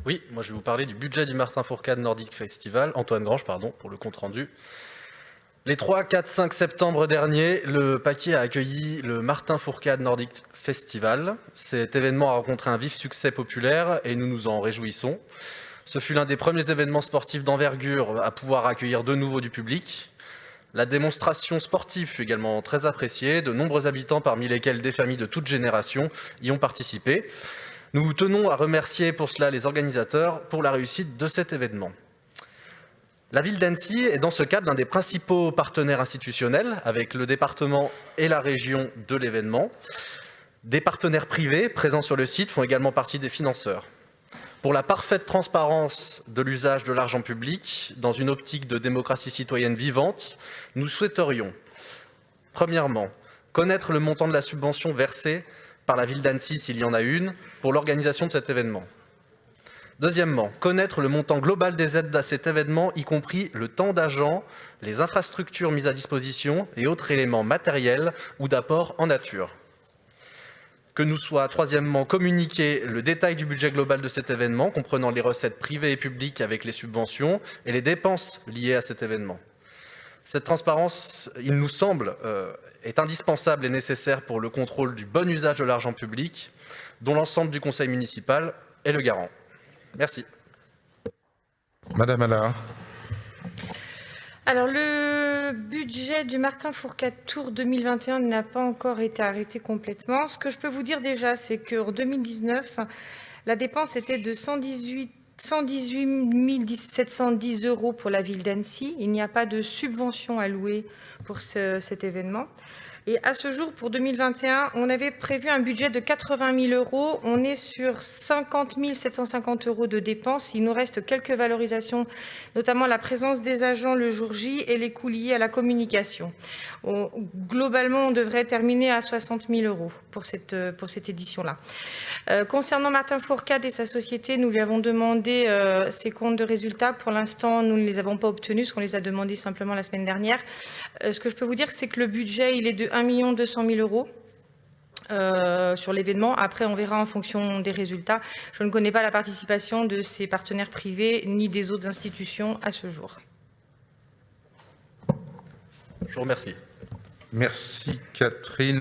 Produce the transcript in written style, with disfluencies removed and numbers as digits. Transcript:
Oui, moi je vais vous parler du budget du Martin Fourcade Nordic Festival, Antoine Grange, pardon, pour le compte-rendu. Les 3, 4, 5 septembre dernier, le Paquier a accueilli le Martin Fourcade Nordic Festival. Cet événement a rencontré un vif succès populaire et nous nous en réjouissons. Ce fut l'un des premiers événements sportifs d'envergure à pouvoir accueillir de nouveau du public. La démonstration sportive fut également très appréciée. De nombreux habitants, parmi lesquels des familles de toutes générations, y ont participé. Nous tenons à remercier pour cela les organisateurs pour la réussite de cet événement. La ville d'Annecy est dans ce cadre l'un des principaux partenaires institutionnels avec le département et la région de l'événement. Des partenaires privés présents sur le site font également partie des financeurs. Pour la parfaite transparence de l'usage de l'argent public, dans une optique de démocratie citoyenne vivante, nous souhaiterions, premièrement, connaître le montant de la subvention versée par la ville d'Annecy, s'il y en a une, pour l'organisation de cet événement. Deuxièmement, connaître le montant global des aides à cet événement, y compris le temps d'agent, les infrastructures mises à disposition et autres éléments matériels ou d'apport en nature. Que nous soit, troisièmement, communiqué le détail du budget global de cet événement, comprenant les recettes privées et publiques avec les subventions et les dépenses liées à cet événement. Cette transparence, il nous semble, est indispensable et nécessaire pour le contrôle du bon usage de l'argent public, dont l'ensemble du conseil municipal est le garant. Merci. Madame Allard. Alors, le budget du Martin Fourcade Tour 2021 n'a pas encore été arrêté complètement. Ce que je peux vous dire déjà, c'est qu'en 2019, la dépense était de 118 710 € pour la ville d'Annecy. Il n'y a pas de subvention allouée pour cet événement. Et à ce jour, pour 2021, on avait prévu un budget de 80 000 €. On est sur 50 750 € de dépenses. Il nous reste quelques valorisations, notamment la présence des agents le jour J et les coûts liés à la communication. Globalement, on devrait terminer à 60 000 € pour cette édition-là. Concernant Martin Fourcade et sa société, nous lui avons demandé ses comptes de résultats. Pour l'instant, nous ne les avons pas obtenus, parce qu'on les a demandés simplement la semaine dernière. Ce que je peux vous dire, c'est que le budget, il est de 1 200 000 € sur l'événement. Après, on verra en fonction des résultats. Je ne connais pas la participation de ces partenaires privés ni des autres institutions à ce jour. Je vous remercie. Merci Catherine.